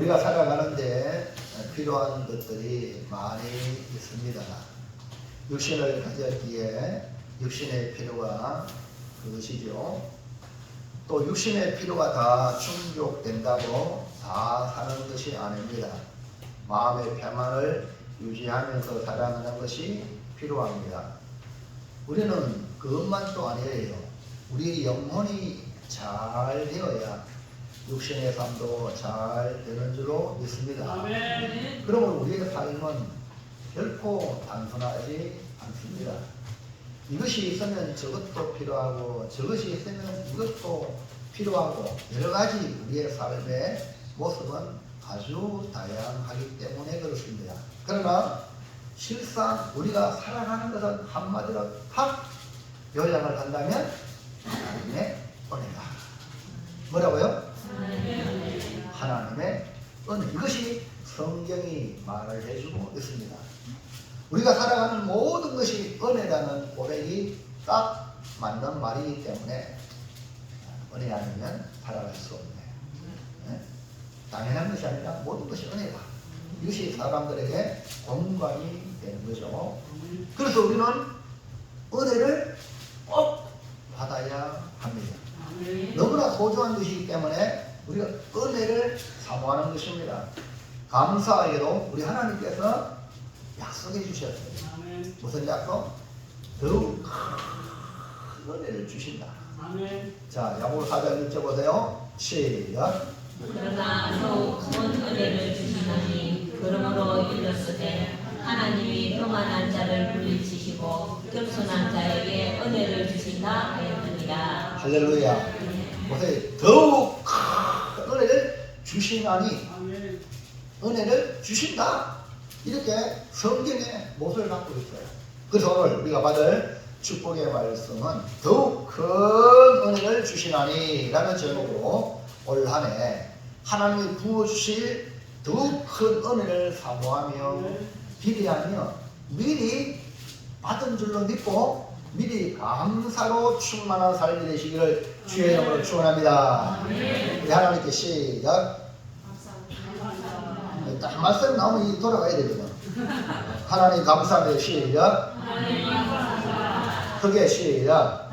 우리가 살아가는데 필요한 것들이 많이 있습니다. 육신을 가졌기에 육신의 필요가 그것이죠. 또 육신의 필요가 다 충족된다고 다 사는 것이 아닙니다. 마음의 평안을 유지하면서 살아가는 것이 필요합니다. 우리는 그것만 또 아니에요. 우리 영혼이 잘 되어야 육신의 삶도 잘 되는 줄로 믿습니다. 아멘. 그러면 우리의 삶은 결코 단순하지 않습니다. 이것이 있으면 저것도 필요하고 저것이 있으면 이것도 필요하고 여러 가지 우리의 삶의 모습은 아주 다양하기 때문에 그렇습니다. 그러나 실상 우리가 살아가는 것은 한마디로 탁 요약을 한다면 하나님의 은혜다. 뭐라고요? 하나님의 은혜. 이것이 성경이 말을 해주고 있습니다. 우리가 살아가는 모든 것이 은혜라는 고백이 딱 맞는 말이기 때문에 은혜 아니면 살아갈 수 없네. 네? 당연한 것이 아니라 모든 것이 은혜다. 이것이 사람들에게 공감이 되는 거죠. 그래서 우리는 은혜를 꼭 받아야 합니다. 너무나 소중한 것이기 때문에 우리가 은혜를 사모하는 것입니다. 감사하게도 우리 하나님께서 약속해 주셨어요. 아멘. 무슨 약속? 더욱 큰 은혜를 주신다. 아멘. 자, 야고보 4장 1절 보세요. 시작. 그러나 더욱 큰 은혜를 주시나니 그러므로 일렀으되 하나님이 평안한 자를 물리치시고 겸손한 자에게 은혜를 주신다 하였느니라. 할렐루야. 보세요. 더욱 큰 은혜를 주시나니 아멘. 은혜를 주신다. 이렇게 성경의 못을 갖고 있어요. 그래서 오늘 우리가 받을 축복의 말씀은 더욱 큰 은혜를 주시나니 라는 제목으로 올 한 해 하나님이 부어주실 더욱 큰 은혜를 사모하며 기대하며 미리 받은 줄로 믿고 미리 감사로 충만한 삶이 되시기를 주의 이름으로 축원합니다. 우리 하나님께 시작. 딱 말씀 나오면 이 돌아가야 되거든. 하나님 감사합니다. 시작. 크게 시작.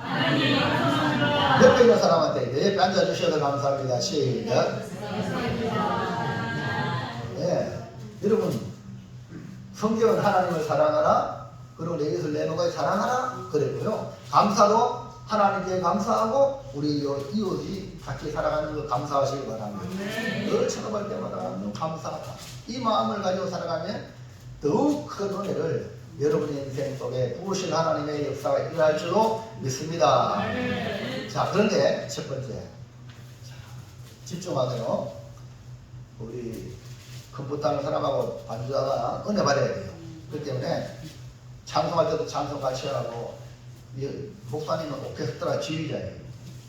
옆에 있는 사람한테 옆에 앉아주셔서 감사합니다. 시작. 네. 여러분 성경은 하나님을 사랑하라 그리고 내 이웃을 내 몸까지 사랑하라 그랬고요. 감사도 하나님께 감사하고 우리 이웃이 같이 살아가는 거 감사하시기 바랍니다. 늘 쳐다볼 때마다 너무 감사하다. 이 마음을 가지고 살아가면 더욱 큰 은혜를 여러분의 인생 속에 부으실 하나님의 역사가 일어날 줄로 믿습니다. 자, 그런데 첫 번째 집중하세요. 우리 컴퓨터 하는 사람하고 반주자가 은혜 받아야 돼요. 그렇기 때문에 찬송할 때도 찬송 같이 하고 목사님은 오케스트라 지휘자예요.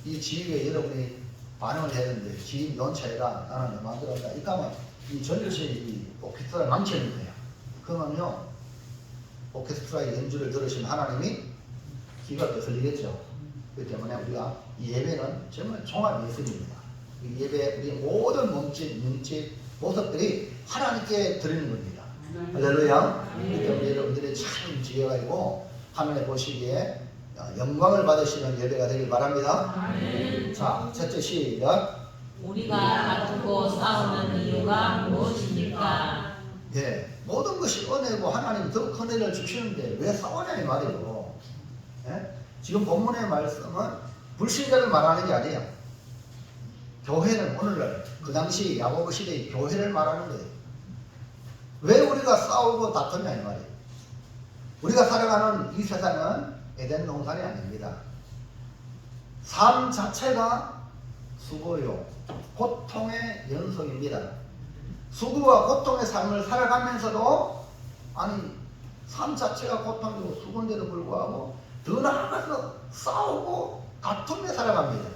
이 지휘에 여러분이 반응을 해야 되는데 지휘 연차이라 나는 내 마음대로 한다. 그러니까 이 전체 이 오케스트라를 망치는 거예요. 그러면요 오케스트라의 연주를 들으신 하나님이 귀가 거슬리겠죠. 그렇기 때문에 우리가 이 예배는 정말 종합 예술입니다. 이 예배 우리 모든 몸짓, 눈짓, 모습들이 하나님께 드리는 겁니다. 할렐루야. 그렇기 때문에 여러분들이 참 지혜가 있고 하나님 보시기에 영광을 받으시는 예배가 되길 바랍니다. 자, 첫째 시작. 우리가 다투고 싸우는 이유가 무엇입니까? 예, 모든 것이 은혜고 하나님 더 큰 은혜를 주시는데 왜 싸우냐 이 말이에요. 예? 지금 본문의 말씀은 불신자를 말하는 게 아니에요. 교회는 오늘날 그 당시 야고보 시대의 교회를 말하는 거예요. 왜 우리가 싸우고 다투냐 이 말이에요. 우리가 살아가는 이 세상은 에덴 동산이 아닙니다. 삶 자체가 수고요, 고통의 연속입니다. 수고와 고통의 삶을 살아가면서도 삶 자체가 고통이고 수고인데도 불구하고 더 나아가서 싸우고 다투며 살아갑니다.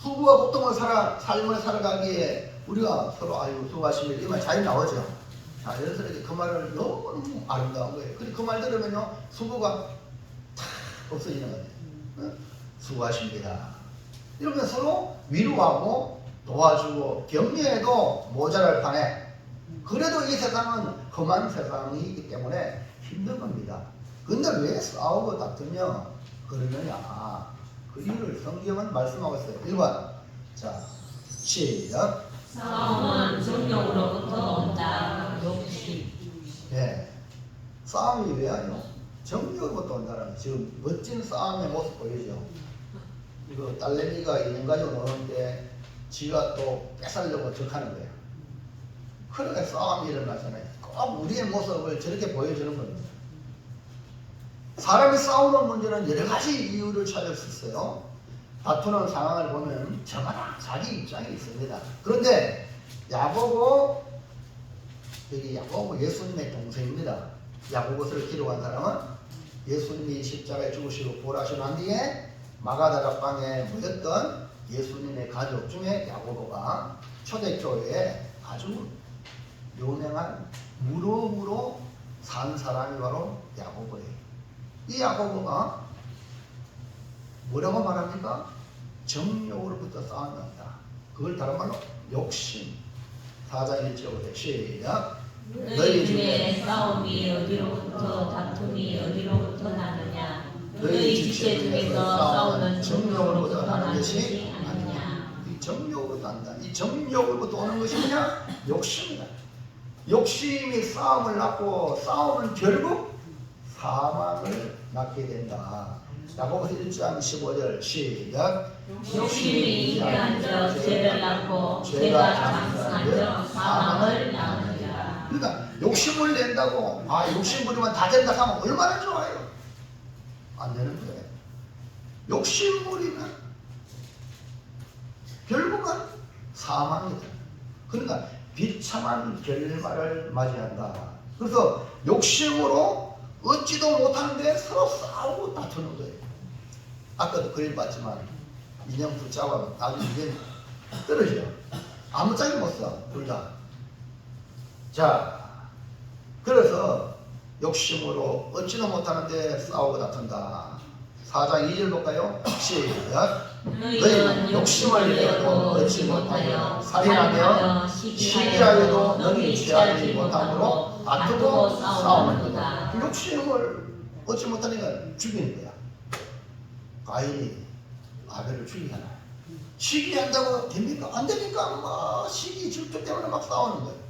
수고와 고통을 삶을 살아가기에 우리가 서로 아유 수고하십니다 이 말 잘 나오죠. 자연스럽게 그 말을 너무 아름다운 거예요. 그 말 들으면요 수고가 탁 없어지는 거예요. 수고하십니다. 이러면 서로 위로하고 도와주고 격려해도 모자랄 판에 그래도 이 세상은 험한 세상이기 때문에 힘든 겁니다. 근데 왜 싸우고 다투며 그러느냐? 그 이유를 성경은 말씀하고 있어요. 1번. 자, 시작. 싸움은 정욕으로부터 온다. 욕심. 네. 싸움이 왜 와요? 정욕으로부터 온다는 지금 멋진 싸움의 모습 보이죠? 이거 딸내미가 인형 가지고 노는데 지가 또 뺏으려고 적하는 거예요. 그러니까 싸움이 일어나잖아요. 꼭 우리의 모습을 저렇게 보여주는 겁니다. 사람이 싸우는 문제는 여러 가지 이유를 찾을 수 있어요. 다투는 상황을 보면 저마다 자기 입장이 있습니다. 그런데 야고보, 여기 야고보 예수님의 동생입니다. 야고보서를 기록한 사람은 예수님이 십자가에 죽으시고 부활하시고 난 뒤에 마가다락방에 모였던 예수님의 가족 중에 야고보가 초대교회에 아주 유명한 무덤으로 산 사람이 바로 야고보예요. 이 야고보가 뭐라고 말합니까? 정욕으로부터 싸움이 왔다. 그걸 다른 말로 욕심. 4장 1절에 시작. 너희 중에 싸움이 어디로부터 다툼이 어디로부터 나느냐? 너희 지체 중에서 싸우는 정욕으로부터 나는 것이 아니냐? 이 정욕으로부터 난다. 이 정욕으로부터 오는 것이 뭐냐? 욕심이다. 욕심이 싸움을 낳고 싸움은 결국 사망을 낳게 된다. 야고보서 1장 15절 시작. 욕심이 잉태한 적 죄를 낳고 죄가 장성한 적 사망을 낳느니라. 그러니까 욕심을 낸다고 욕심 부리면 다 된다 하면 얼마나 좋아요. 안 되는 거예요. 욕심 부리면 결국은 사망이다. 그러니까 비참한 결말을 맞이한다. 그래서 욕심으로 얻지도 못하는데 서로 싸우고 다투는 거예요. 아까도 그림 봤지만 인형 붙잡아 아주 이게 떨어져요. 아무짝에 못 써. 둘 다. 자, 그래서 욕심으로 얻지도 못하는데 싸우고 다툰다. 4장 2절 볼까요? 시작. 너희는 욕심을 내어도 얻지 못하여 살인하며 시기하여도 능히 취하지 못함으로 다투고 싸우는도다. 욕심을 얻지 못하니까 죽이는 거야. 가인이 아벨을 죽이잖아. 시기한다고 됩니까? 안 되니까 막 시기 질투 때문에 막 싸우는 거예요.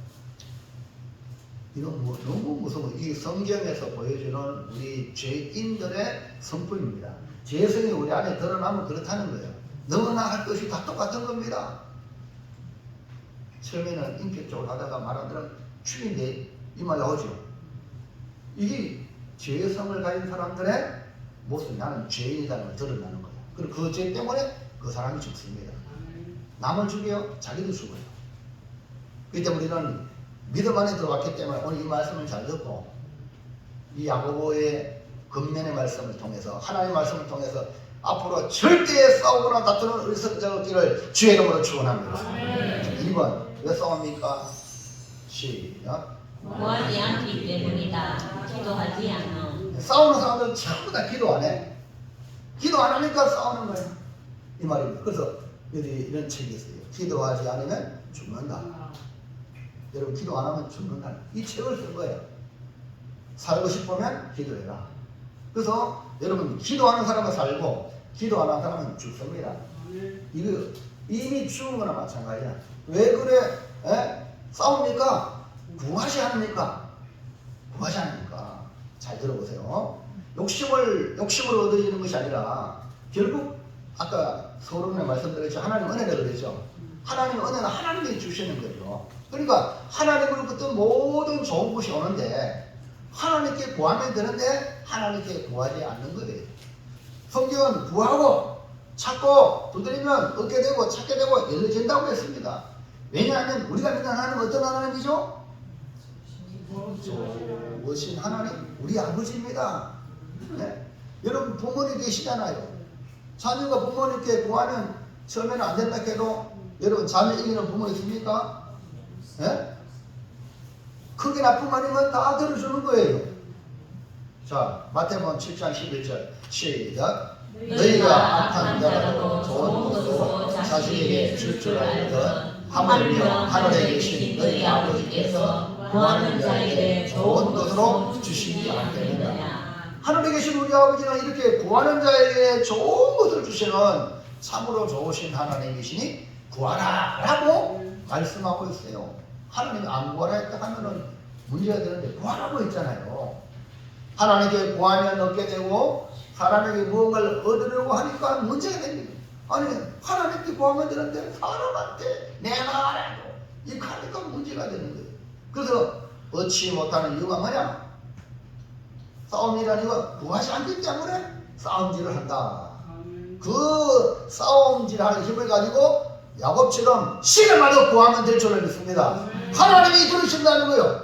이건 너무 무서워. 이 성경에서 보여주는 우리 죄인들의 성품입니다. 죄성이 우리 안에 드러나면 그렇다는 거예요. 너나 할 것이 다 똑같은 겁니다. 처음에는 인격적으로 하다가 말하더라 죽인데 이 말 나오죠. 이게 죄성을 가진 사람들의 모습, 나는 죄인이라는 걸 드러나는 거예요. 그리고 그 죄 때문에 그 사람이 죽습니다. 남을 죽여요, 자기도 죽어요. 그렇기 때문에 우리는 믿음 안에 들어왔기 때문에 오늘 이 말씀을 잘 듣고 이 야고보의 겉면의 말씀을 통해서 하나님의 말씀을 통해서 앞으로 절대 싸우거나 다투는 우리 성자가 없기를 주의 이름으로 축원합니다. 2번 왜 싸웁니까? 시작. 구하지 않기 때문이다. 기도하지 않아. 싸우는 사람들은 전부 다 기도 안 해. 기도 안 하니까 싸우는 거예요. 이 말입니다. 그래서 여기 이런 책이 있어요. 기도하지 않으면 죽는다. 여러분 기도 안 하면 죽는다. 이 책을 쓴 거예요. 살고 싶으면 기도해라. 그래서 여러분 기도하는 사람은 살고 기도 안 하는 사람은 죽습니다. 이거 이미 죽은 거나 마찬가지야. 왜 그래? 싸웁니까? 구하지 않습니까? 구하지 않습니까? 잘 들어보세요. 욕심을 얻어지는 것이 아니라 결국 아까 서론에 말씀드렸죠. 하나님 은혜를 그랬죠. 하나님 은혜는 하나님이 주시는 거죠. 그러니까 하나님으로부터 모든 좋은 것이 오는데 하나님께 구하면 되는데 하나님께 구하지 않는 거예요. 성경은 구하고 찾고 두드리면 얻게 되고 찾게 되고 열려진다고 했습니다. 왜냐하면 우리가 믿는 하나님은 어떤 하나님이죠? 좋으신 하나님, 우리 아버지입니다. 네? 여러분 부모님 계시잖아요. 자녀가 부모님께 구하면 처음에는 안 된다 해도 여러분 자녀 이기는 부모 있습니까? 네? 크게 나쁜 말이면 다 들어주는 거예요. 자, 마태복음 7장 11절 시작. 너희가 악한 자라도 좋은 것으로 자식에게 줄 줄 알거든 하물며 하늘에 계신 너희 아버지께서 구하는 자에게 좋은 것으로 주시지 않겠느냐. 하늘에 계신 우리 아버지는 이렇게 구하는 자에게 좋은 것을 주시는 참으로 좋으신 하나님이시니 구하라 라고 말씀하고 있어요. 하나님이 안 구하라 했다 하면은 문제가 되는데 구하라고 했잖아요. 하나님께 구하면 얻게 되고 사람에게 무언가를 얻으려고 하니까 문제가 됩니다. 아니 하나님께 구하면 되는데 사람한테 내놔라고 이렇게 하니까 문제가 되는 거예요. 그래서 얻지 못하는 이유가 뭐냐? 싸움이라는 이유가 구하지 않기 때문에 싸움질을 한다. 그 싸움질하는 힘을 가지고 야곱처럼 시험하여 구하면 될 줄을 믿습니다. 하나님이 들으신다는 거예요.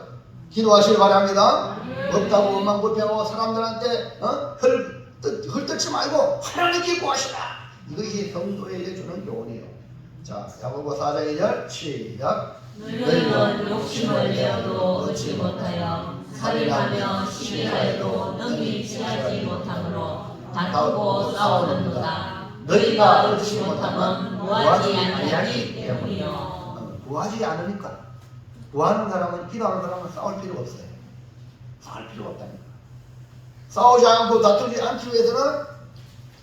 기도하시기 바랍니다. 없다고 원망불평하고 사람들한테 헐뜯지 말고 하나님께 구하시라. 이것이 성도에게 주는 교훈이에요. 자, 야고보 4장 2절 시작. 너희는 욕심을 내어도 얻지 못하여 살인하며 시기하여도 능히 취하지 못하므로 다투고 싸우는도다. 너희가 얻지 못하면 구하지 아니하기 때문이요. 구하지 않으니까. 구하는 사람은 기도하는 사람은 싸울 필요가 없어요. 싸울 필요가 없다니까. 싸우지 않고 다투지 않기 위해서는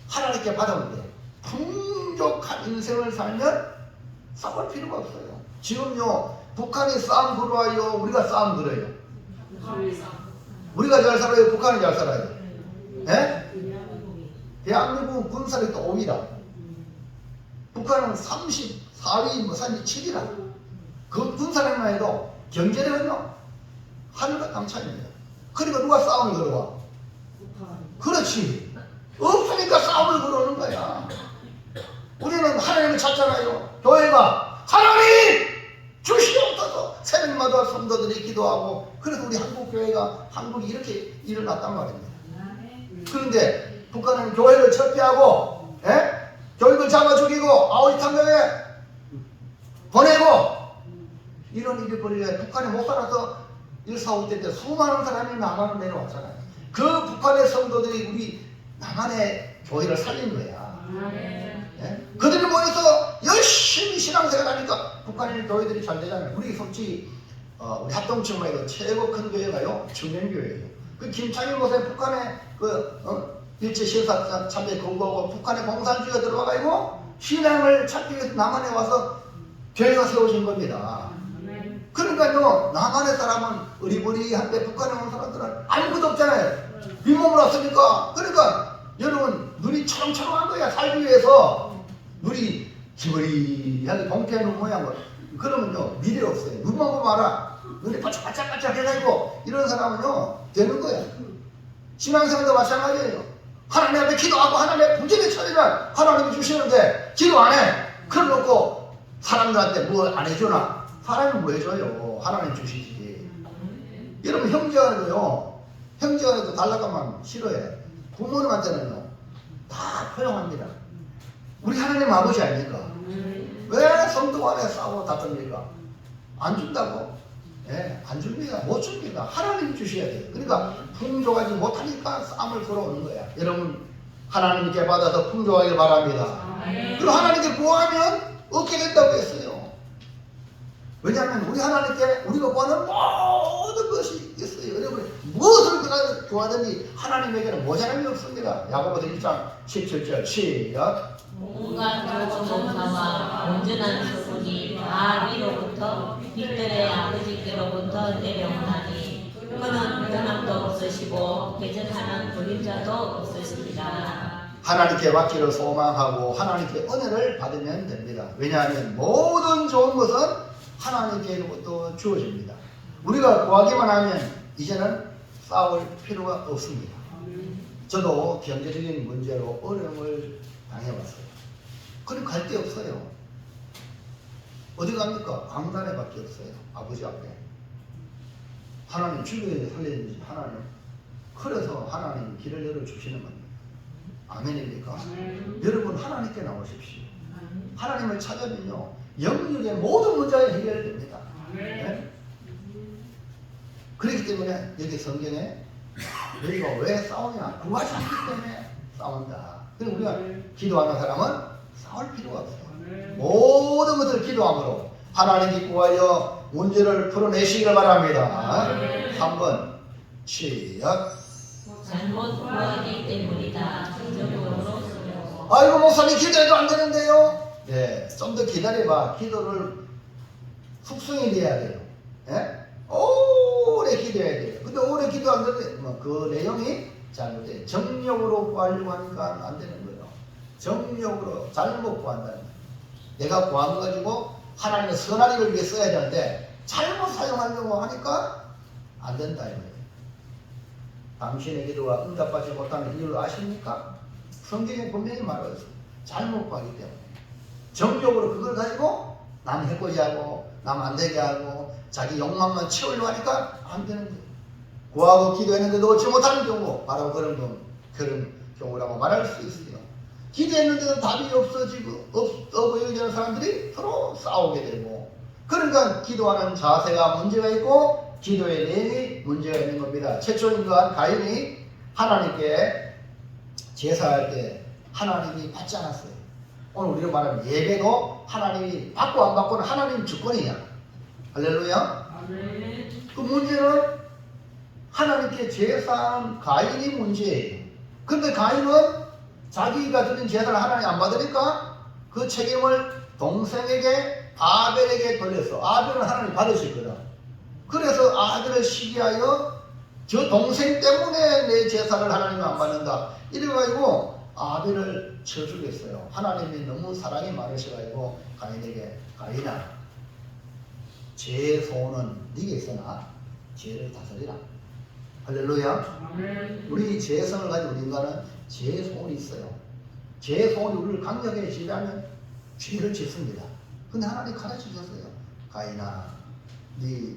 하나님께 받아오면 돼요. 풍족한 인생을 살면 싸울 필요가 없어요. 지금요 북한이 싸움 걸어와요. 우리가 싸움 걸어요. 우리가 잘 살아요. 북한이 잘 살아요. 예? 대한민국은 군사력이 또 5위다. 북한은 34위, 뭐 37위라. 그 군사력만 해도 경제력은요 하늘과 땅 차이입니다. 그러니까 누가 싸움을 걸어와? 그렇지. 없으니까 싸움을 걸어오는 거야. 우리는 하나님을 찾잖아요. 교회가 하나님 주시옵소서 새벽마다 성도들이 기도하고 그래서 우리 한국 교회가 한국이 이렇게 일어났단 말입니다. 그런데 북한은 교회를 철폐하고 교육을 잡아 죽이고 아우지 탐정에 보내고 이런 일이 벌어져야 북한이 못 살아서 1.4.5때 때 수많은 사람이 남한으로 내려왔잖아요. 그 북한의 성도들이 우리 남한의 교회를 살린 거야. 그들이 모여서 열심히 신앙생활하니까 북한의 교회들이 잘 되잖아요. 우리 솔직히 우리 합동청만 해도 최고 큰 교회가요 청년교회예요. 그 김창일 목사님 북한의 일제 시사 참배 거부하고 북한의 공산주의가 들어와가지고 신앙을 찾기 위해서 남한에 와서 교회가 세워진 겁니다. 그러니까요 남한의 사람은 어리버리한데 북한에 온 사람들은 아무것도 없잖아요. 윗몸을 왔으니까. 그러니까 여러분 눈이 초롱초롱한 거야. 살기 위해서 눈이 기버리하게 봉태하는 모양으로. 그러면요 미래 없어요. 눈만 보면 알아. 눈이 바짝바짝 해가지고 이런 사람은요 되는 거야. 신앙생활도 마찬가지예요. 하나님 앞에 기도하고 하나님 앞에 부재를 처리면 하나님이 주시는데 기도 안 해. 그래놓고 사람들한테 뭐 안 해주나? 사람이 뭐 해줘요? 하나님 주시지. 여러분 형제간에도요 형제간에도 달라가면 싫어해. 부모님한테는요 다 포용합니다. 우리 하나님 아버지 아닙니까? 왜 성도 간에 싸우고 다툽니까? 안 준다고? 예, 안 줍니다. 못 줍니다. 하나님이 주셔야 돼요. 그러니까 풍족하지 못하니까 싸움을 걸어오는 거야. 여러분 하나님께 받아서 풍족하길 바랍니다. 그리고 하나님께 구하면 얻게 된다고 했어요. 왜냐하면 우리 하나님께 우리가 구하는 모든 것이 있어요. 여러분 무엇을 구하든지 하나님에게는 모자람이 없습니다. 야고보서 1장 17절 시작. 온갖 공사와 온전한 소문이 다 위로부터 빛들의 아버지께로부터 내려오나니 그는 변함도 없으시고 개전하는 그림자도 없으십니다. 하나님께 받기를 소망하고 하나님께 은혜를 받으면 됩니다. 왜냐하면 모든 좋은 것은 하나님께로부터 주어집니다. 우리가 구하기만 하면 이제는 싸울 필요가 없습니다. 저도 경제적인 문제로 어려움을 당해봤어요. 그럼 갈 데 없어요. 어디 갑니까? 강단에 밖에 없어요. 아버지 앞에. 하나님 죽여야 살려야지 하나님. 그래서 하나님 길을 열어주시는 겁니다. 아멘입니까? 여러분 하나님께 나오십시오. 하나님을 찾으면요 영역의 모든 문제가 해결됩니다. 네? 그렇기 때문에 여기 성경에 너희가 왜 싸우냐? 구하지 않기 때문에 싸운다. 그럼 우리가 기도하는 사람은 싸울 필요가 없어요. 모든 것을 기도함으로 하나님께 구하여 문제를 풀어내시기를 바랍니다. 3번 시작. 잘못 구하기 때문이다. 정욕으로 쓰려고. 아이고 목사님 기도해도 안 되는데요. 네, 좀 더 기다려봐. 기도를 숙성이 돼야 돼요. 예? 오래 기도해야 돼요. 근데 오래 기도 안 되는데 그 내용이 잘못돼요. 정욕으로 구하려고 하니까 안 되는 거예요. 정욕으로 잘못 구한다는 거예요. 내가 구한 거 가지고 하나님의 선한 일을 위해 써야 되는데 잘못 사용하려고 하니까 안 된다 이거예요. 당신의 기도가 응답받지 못하는 이유를 아십니까? 성경에 분명히 말하고 있어요. 잘못 구하기 때문에. 정욕으로 그걸 가지고 남 해코지 하고 남 안 되게 하고 자기 욕망만 채우려고 하니까 안 되는 거예요. 구하고 기도했는데도 얻지 못하는 경우 바로 그런 경우라고 말할 수 있어요. 기도했는데도 답이 없어 보이는 사람들이 서로 싸우게 되고, 그러니까 기도하는 자세가 문제가 있고 기도의 내용이 문제가 있는 겁니다. 최초 인간 가인이 하나님께 제사할 때 하나님이 받지 않았어요. 오늘 우리로 말하면 예배도 하나님이 받고 안 받고는 하나님 주권이냐. 할렐루야. 그 문제는 하나님께 제사한 가인이 문제예요. 근데 가인은 자기가 드린 제사를 하나님 안 받으니까 그 책임을 동생에게 아벨에게 돌렸어. 아벨은 하나님 받으셨거든. 그래서 아벨을 시기하여 저 동생 때문에 내 제사를 하나님 안 받는다 이래가지고 아벨을 쳐 죽였어요. 하나님이 너무 사랑이 많으셔가지고 가인에게 가인아, 제 소원은 네게 있으나 죄를 다스리라. 할렐루야. 우리 죄성을 가진 우리 인간은 죄 소원이 있어요. 죄 소원이 우리를 강력하게 지배하면 죄를 짓습니다. 근데 하나님 가르쳐 주셨어요. 가인아, 네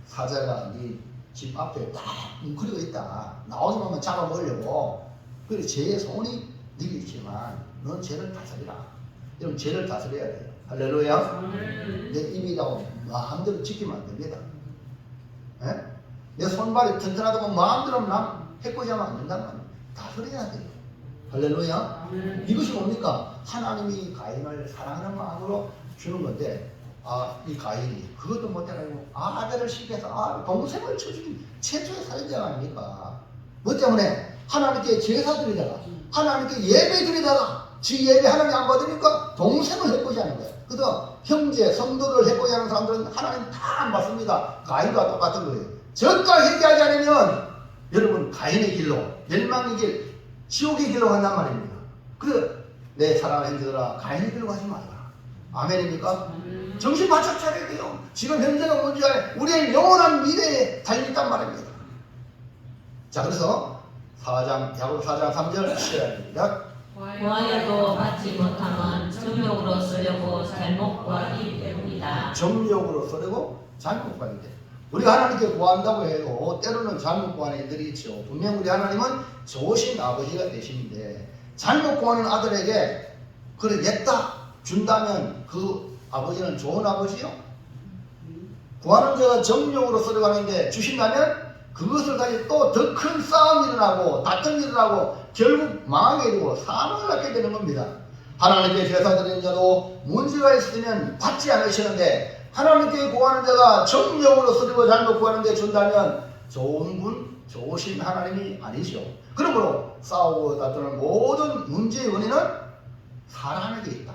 사자가 네 집 앞에 딱 뭉클이고 있다. 나오기만 하면 잡아먹으려고. 그래 죄의 소원이 네게 있지만 넌 죄를 다스리라. 여러분 죄를 다스려야 돼요. 할렐루야. 내 입이라고 마음대로 지키면 안 됩니다. 예? 내 손발이 튼튼하다고 마음대로 남 해코지하면 안 된단 말이에요. 다스려야 돼요. 할렐루야. 이것이 뭡니까? 하나님이 가인을 사랑하는 마음으로 주는 건데, 이 가인이 그것도 못해가지고 아들을 시켜서 동생을 쳐주긴 최초의 살인자가 아닙니까? 뭐 때문에? 하나님께 제사 드리다가 하나님께 예배 드리다가 지 예배 하나님 안 받으니까 동생을 해코지하는 거예요. 그래서 형제, 성도를 해코지하는 사람들은 하나님 다 안 받습니다. 가인과 똑같은 거예요. 저가 회개하지 않으면 여러분 가인의 길로, 멸망의 길, 지옥의 길로 간단 말입니다. 그래서 내 사랑하는 형제들아, 가인의 길로 가지 말라. 아멘입니까? 정신 바짝 차려야 돼요. 지금 현재가 뭔지 알아요. 우리의 영원한 미래에 달려있단 말입니다. 자, 그래서 야고보 4장 3절 시작합니다. 구하여도 받지 못하면 정욕으로 쓰려고 잘못 구하기 때문이다. 정욕으로 쓰려고 잘못 구하기 때문에. 우리가 하나님께 구한다고 해도 때로는 잘못 구하는 일들이 있죠. 분명 우리 하나님은 좋으신 아버지가 되시는데 잘못 구하는 아들에게 그래 냈다 준다면 그 아버지는 좋은 아버지요? 구하는 자가 정욕으로 쓰려고 하는데 주신다면 그것을 가지고 또 더 큰 싸움이 일어나고 다툼이 일어나고 결국 망하게 되고 사망을 낳게 되는 겁니다. 하나님께 제사 드리는 자도 문제가 있으면 받지 않으시는데 하나님께 구하는 자가 정욕으로 쓰려고 잘못 구하는데 준다면 좋은 분, 좋으신 하나님이 아니죠. 그러므로 싸우고 다투는 모든 문제의 원인은 사람에게 있다.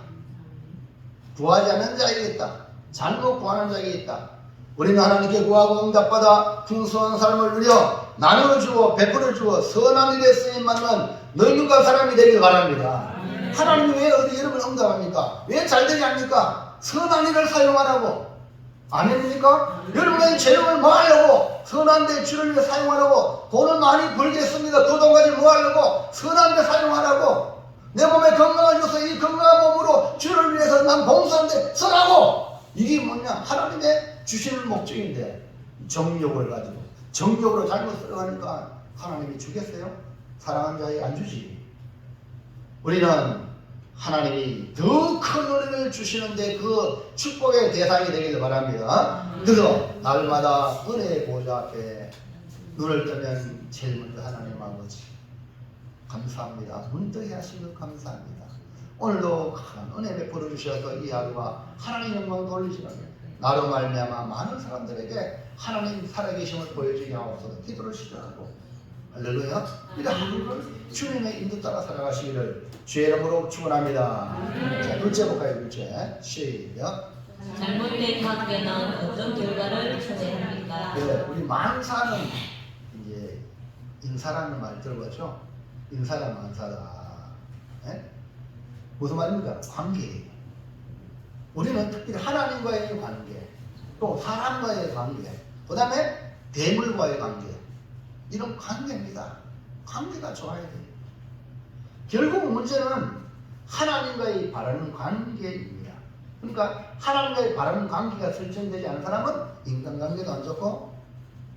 구하지 않는 자에게 있다. 잘못 구하는 자에게 있다. 우리는 하나님께 구하고 응답받아 풍성한 삶을 누려 나누어주고 베풀어주고 선한 일에 쓰임받는 늙은가 사람이 되길 바랍니다. 하나님이 왜 어디 여러분 응답합니까? 왜 잘되지 않습니까? 선한 일을 사용하라고. 아닙니까? 여러분의 재능을 뭐 하려고? 선한 데 주를 위해 사용하라고. 돈을 많이 벌겠습니다. 그 돈 가지고 뭐 하려고? 선한 데 사용하라고. 내 몸에 건강을 줘서 이 건강한 몸으로 주를 위해서 난 봉사하는데 쓰라고. 이게 뭐냐? 하나님의 주시는 목적인데 정욕을 가지고 정욕으로 잘못 쓰려가니까 하나님이 주겠어요? 사랑하는 자에게 안 주지. 우리는 하나님이 더 큰 은혜를 주시는데 그 축복의 대상이 되기를 바랍니다. 그래서 날마다 은혜의 보좌 앞에 눈을 뜨면 제일 먼저 하나님 아버지 감사합니다. 문득 하시면 감사합니다. 오늘도 큰 은혜 베풀어 주셔서 이 하루가 하나님 영광 돌리시는 나로 말미암아 많은 사람들에게 하나님 살아계심을 보여주게 하옵소서. 기도를 시작하고 할렐루야. 이런 하루를 주님의 인도 따라 살아가시기를 주의 이름으로 축원합니다. 자, 둘째 볼까요? 둘째 시작. 잘못된 관계는 어떤 결과를 초래합니까? 네, 우리 만사는 이제 인사라는 말 들어봤죠? 인사가 만사다. 네? 무슨 말입니까? 관계. 우리는 특별히 하나님과의 관계, 또 사람과의 관계, 그 다음에 대물과의 관계, 이런 관계입니다. 관계가 좋아야 돼요. 결국 문제는 하나님과의 바르는 관계입니다. 그러니까 하나님과의 바르는 관계가 설정되지 않은 사람은 인간관계도 안 좋고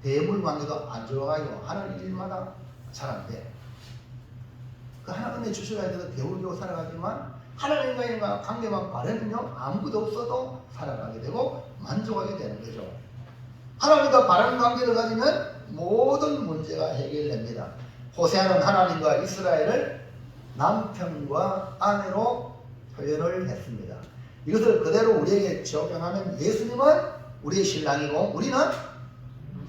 대물관계도 안 좋아요. 하는 일마다 잘 안 돼. 그 하나님의 주셔야 돼서 배우고 살아가지만 하나님과의 관계만 바르면요 아무것도 없어도 살아가게 되고 만족하게 되는 거죠. 하나님과 바른 관계를 가지면 모든 문제가 해결됩니다. 호세아는 하나님과 이스라엘을 남편과 아내로 표현을 했습니다. 이것을 그대로 우리에게 적용하면 예수님은 우리의 신랑이고 우리는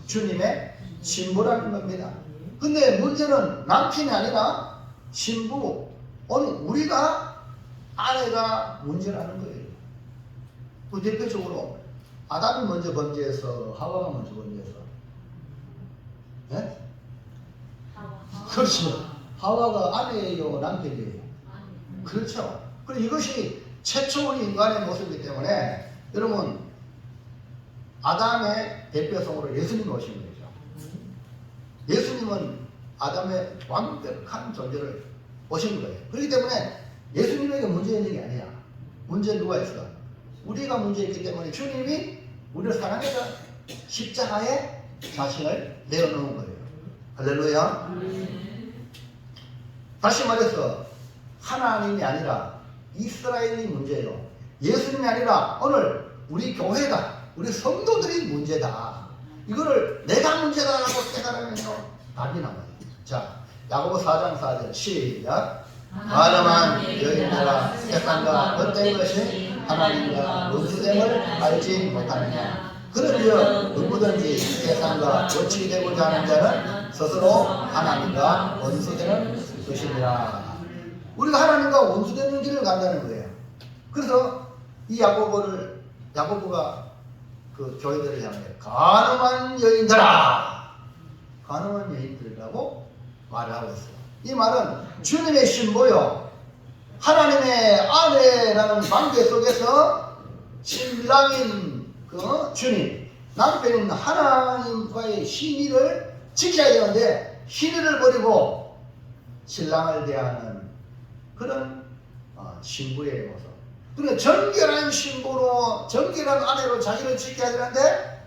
주님의 신부라는 겁니다. 근데 문제는 남편이 아니라 신부, 오늘 우리가 아내가 문제라는 거예요. 그 대표적으로 아담이 먼저 범죄해서 하와가 먼저 범죄해서, 네? 그렇죠. 하와가 아내예요, 남편이에요. 그렇죠. 그리고 이것이 최초 우리 인간의 모습이기 때문에 여러분 아담의 대표성으로 예수님이 오신 거죠. 예수님은 아담의 완벽한 존재를 오신 거예요. 그렇기 때문에 예수님에게 문제 있는 게 아니야. 문제는 누가 있어? 우리가 문제 있기 때문에 주님이 우리를 사랑해서 십자가에 자신을 내어놓은 거예요. 할렐루야. 다시 말해서 하나님이 아니라 이스라엘이 문제예요. 예수님이 아니라 오늘 우리 교회가 우리 성도들이 문제다. 이거를 내가 문제다라고 깨달으면서 답이 나와요. 자, 야고보 4장 4절 시작. 가늠한 여인들아 세상과 헛된 것이 하나님과 원수됨을 알지 못하느냐. 그러므로 누구든지 세상과 원치 되고자 하는 자는 스스로 하나님과 원수되는 것이니라. 우리가 하나님과 원수되는 길을 간다는 거예요. 그래서 이 야고보가 그 교회들을 향해 가늠한 여인들아, 가늠한 여인들이라고 말을 하고 있어요. 이 말은 주님의 신부요, 하나님의 아내라는 관계 속에서 신랑인 그 주님, 남편인 하나님과의 신의를 지켜야 되는데 신의를 버리고 신랑을 대하는 그런 신부의 모습. 그러니까 정결한 신부로, 정결한 아내로 자기를 지켜야 되는데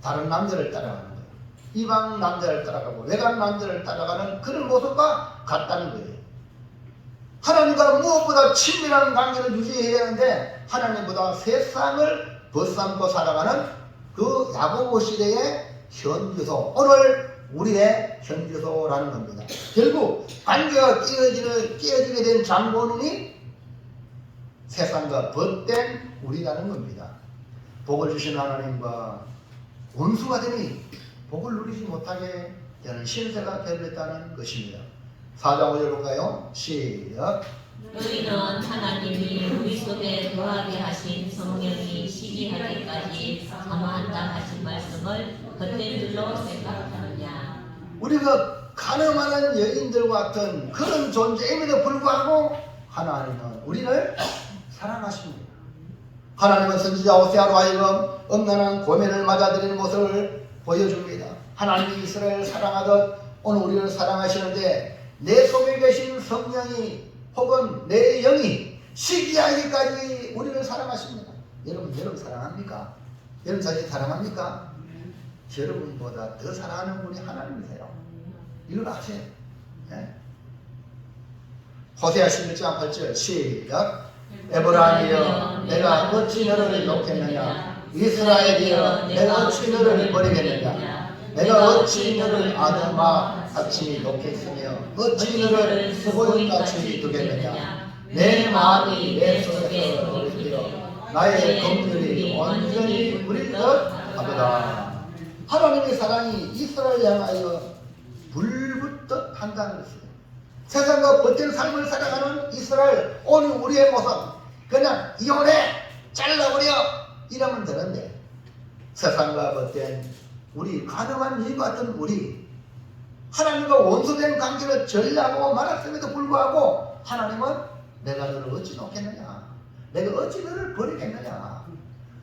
다른 남자를 따라가는 거예요. 이방 남자를 따라가고 외간 남자를 따라가는 그런 모습과 같다는 거예요. 하나님과 무엇보다 친밀한 관계를 유지해야 하는데 하나님보다 세상을 벗삼고 살아가는 그 야고보 시대의 현주소, 오늘 우리의 현주소라는 겁니다. 결국 관계가 깨어지게 된 장본인이 세상과 벗된 우리라는 겁니다. 복을 주신 하나님과 원수가 되니 복을 누리지 못하게 되는 신세가 결렸다는 것입니다. 4장 5절 볼까요? 시작. 너희는 하나님이 우리 속에 거하게 하신 성령이 시기하기까지 사모한다 하신 말씀을 헛된 줄로 생각하느냐. 우리가 가늠하는 여인들과 같은 그런 존재임에도 불구하고 하나님은 우리를 사랑하십니다. 하나님은 선지자 호세아로 하여금 엄난한 고면을 맞아들이는 모습을 보여줍니다. 하나님이 이스라엘을 사랑하듯 오늘 우리를 사랑하시는데 내 속에 계신 성령이 혹은 내 영이 시기하기까지 우리를 사랑하십니다. 여러분 사랑합니까? 여러분 자신 사랑합니까? 여러분보다 더 사랑하는 분이 하나님이세요. 이걸 아세요? 네? 호세아 11장 8절 시작. 에브라임이여 내가 어찌 너를 욕했느냐, 이스라엘이여 내가 어찌 너를 버리겠느냐. 내가 어찌 너를 아담아 같이 놓겠으며 어찌 너를 수고인같이 두겠느냐. 내 마음이 내 속에서 너를 빌어 나의 긍휼이 온전히 우릴 것 하도다. 하나님의 사랑이 이스라엘 향하여 불붙듯 한다는 것이에요. 세상과 벗된 삶을 살아가는 이스라엘, 오늘 우리의 모습 그냥 이혼해 잘라버려 이러면 되는데, 세상과 벗된 우리 가능한 이 같은 우리, 하나님과 원수된 관계를 전려하고 말았음에도 불구하고 하나님은 내가 너를 어찌 놓겠느냐, 내가 어찌 너를 버리겠느냐,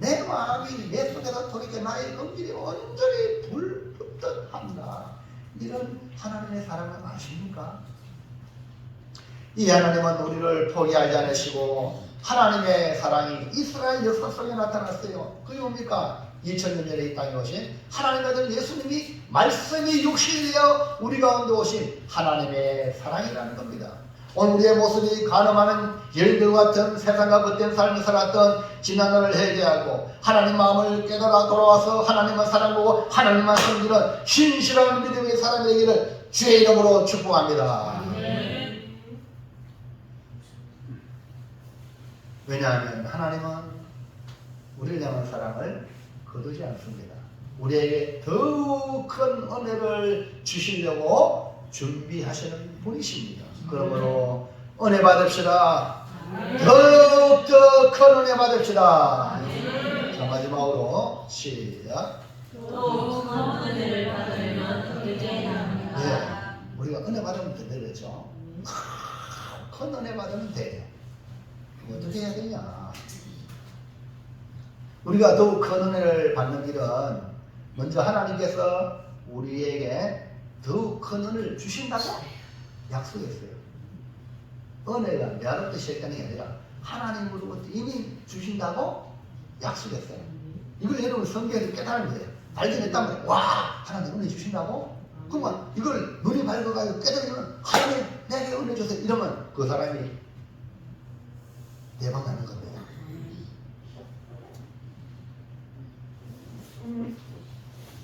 내 마음이 내 속에서 돌이켜 나의 긍휼이 온전히 불붙듯 한다. 이런 하나님의 사랑을 아십니까? 이 하나님은 우리를 포기하지 않으시고 하나님의 사랑이 이스라엘 역사 속에 나타났어요. 그게 뭡니까? 2000년 전에 이 땅에 오신 하나님의 아들 예수님이 말씀이 육신이 되어 우리 가운데 오신 하나님의 사랑이라는 겁니다. 오늘 우리의 모습이 가늠하는 열들 같은 세상과 벗된 삶을 살았던 지난날을 회개하고 하나님 마음을 깨달아 돌아와서 하나님만 사랑하고 하나님만 섬기는 신실한 믿음의 사람이 되기를 주의 이름으로 축복합니다. 왜냐하면 하나님은 우리를 향한 사랑을 거두지 않습니다. 우리에게 더욱 큰 은혜를 주시려고 준비하시는 분이십니다. 그러므로 은혜 받읍시다. 더욱더 큰 은혜 받읍시다. 자, 마지막으로 시작. 또 큰 은혜를 받으면 어떻게 합니까? 네, 우리가 은혜 받으면 된다 그랬죠. 큰 은혜 받으면 돼요. 어떻게 해야 되냐? 우리가 더욱 큰 은혜를 받는 길은 먼저 하나님께서 우리에게 더욱 큰 은혜를 주신다고 약속했어요. 은혜가 내가부터 시작하는 게 아니라 하나님으로부터 이미 주신다고 약속했어요. 이걸 여러분 성경에서 깨달은 거예요. 발견했단 말이에요. 와, 하나님 은혜 주신다고? 그러면 이걸 눈이 밝아가지고 깨달으면 하나님 내게 은혜 주세요 이러면 그 사람이 대박 나는 겁니다.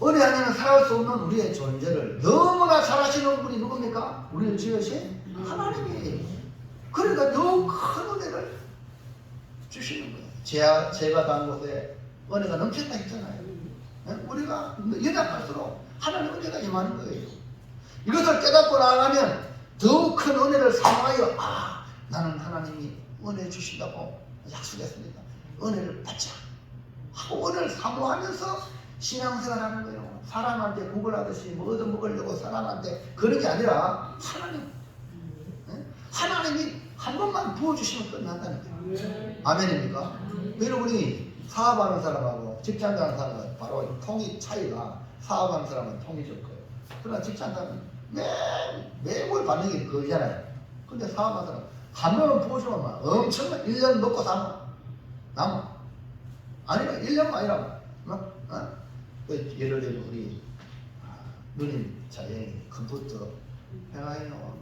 은혜 아니면 살아갈 수 없는 우리의 존재를 너무나 잘하시는 분이 누굽니까? 우리를 지으신 하나님이에요. 그러니까 너무 큰 은혜를 주시는 거예요. 제가 간 곳에 은혜가 넘쳤다 했잖아요. 우리가 연약할수록 하나님 은혜가 임하는 거예요. 이것을 깨닫고 나가면 더 큰 은혜를 사모하여 나는 하나님이 은혜 주신다고 약속했습니다. 은혜를 받자 하고 은혜를 사모하면서 신앙생활하는 거예요. 사람한테 구걸하듯이 뭐 얻어먹으려고 사람한테 그런 게 아니라 하나님이 한 번만 부어주시면 끝난다는 거예요. 아멘입니까? 여러분이 사업하는 사람하고 직장 가는 사람은 바로 통이 차이가, 사업하는 사람은 통이 적고요. 그러나 직장 가면 매월 받는 게 그거잖아요. 근데 사업하는 사람은 한 번만 부어주면 엄청난 1년 먹고 남아. 아니면 1년만 아니라 예를 들면 우리 누님 자연이 컴퓨터 해가지고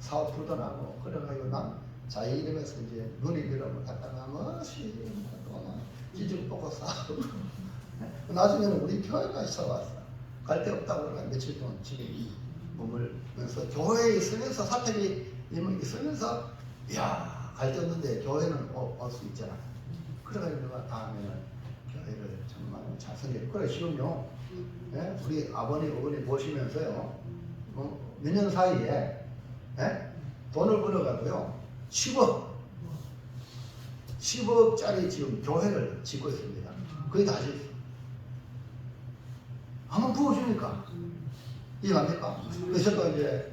사업 불도나고 그래가지고 난 자기 이름에서 이제 누님 이름을 갖다가 기지를 뽑고 사고 나중에는 우리 교회까지 쳐왔어. 갈 데 없다고 그러니까 며칠 동안 집에 머물면서 교회에 있으면서 사택이 있으면서 갈 데 없는데 교회는 올 수 있잖아. 그래가지고 내가 다음에는 교회를 정말 잘 섬겨. 그래 지금요 우리 아버님 어머니 모시면서요 몇 년 사이에 돈을 벌어가고요 10억짜리 지금 교회를 짓고 있습니다. 그게 다 짓어. 한번 부어주니까 이해갑니까? 그래서 또 이제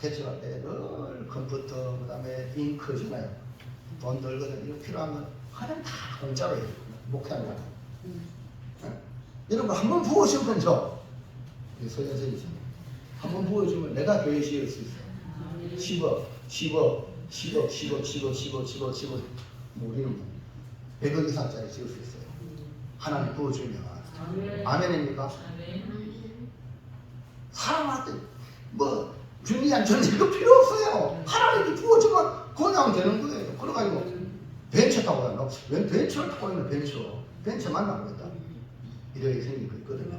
개척할 때 늘 컴퓨터 그 다음에 잉크잖아요. 돈 들거든. 이거 필요하면 하나님 다 공짜로 해요. 목회한다고. 여러분 한번 부어주면 저 서현선이죠. 한번 부어주면 내가 교회 지을 수 있어요. 10억 우리는 100억 이상짜리 지을 수 있어요. 하나님 부어주면. 아멘입니까? 사람한테 준이 안 준이 이거 필요 없어요. 하나님이 부어주면 그냥 되는 거예요. 그래가지고 벤처 타고 간다. 왜 벤처를 타고 있는 벤처 만나보겠다. 이렇게 생긴 거 있거든요.